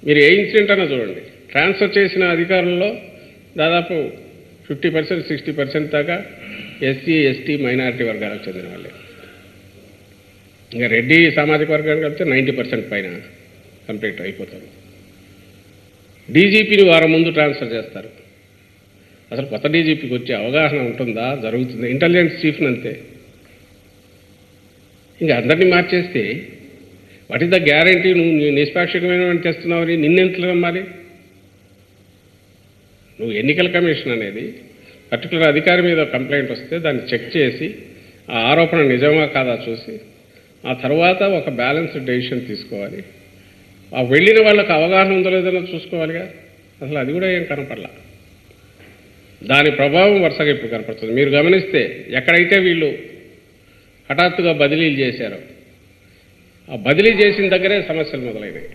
మీరు ఏ ఇన్సిడెంట్ అన్నా చూడండి, ట్రాన్స్ఫర్ చేసిన అధికారుల్లో దాదాపు 50%, 60% దాకా ఎస్సీ, ఎస్టీ, మైనారిటీ వర్గాలకు చెందిన వాళ్ళే. ఇంకా రెడ్డి సామాజిక వర్గానికి వెళ్తే 90% పైన కంప్లీట్ అయిపోతారు. డీజీపీని వారం ముందు ట్రాన్స్ఫర్ చేస్తారు. అసలు కొత్త డీజీపీకి వచ్చే అవగాహన ఉంటుందా? జరుగుతుంది. ఇంటెలిజెన్స్ చీఫ్ని అంతే. ఇంకా అందరినీ మార్చేస్తే వాట్ ఈస్ ద గ్యారంటీ? నువ్వు నిష్పాక్షికమైన తెస్తున్నావని నిన్నెంతలో నమ్మాలి? నువ్వు ఎన్నికల కమిషన్ అనేది పర్టికులర్ అధికారి మీద కంప్లైంట్ వస్తే దాన్ని చెక్ చేసి ఆ ఆరోపణ నిజమా కాదా చూసి ఆ తర్వాత ఒక బ్యాలెన్స్డ్ డెసిషన్ తీసుకోవాలి. ఆ వెళ్ళిన వాళ్ళకి అవగాహన ఉందో లేదో చూసుకోవాలిగా. అసలు అది కూడా ఏం కనపడలా. దాని ప్రభావం వరుసగా ఇప్పుడు కనపడుతుంది. మీరు గమనిస్తే ఎక్కడైతే వీళ్ళు హఠాత్తుగా బదిలీలు చేశారో ఆ బదిలీ చేసిన దగ్గరే సమస్యలు మొదలైనవి.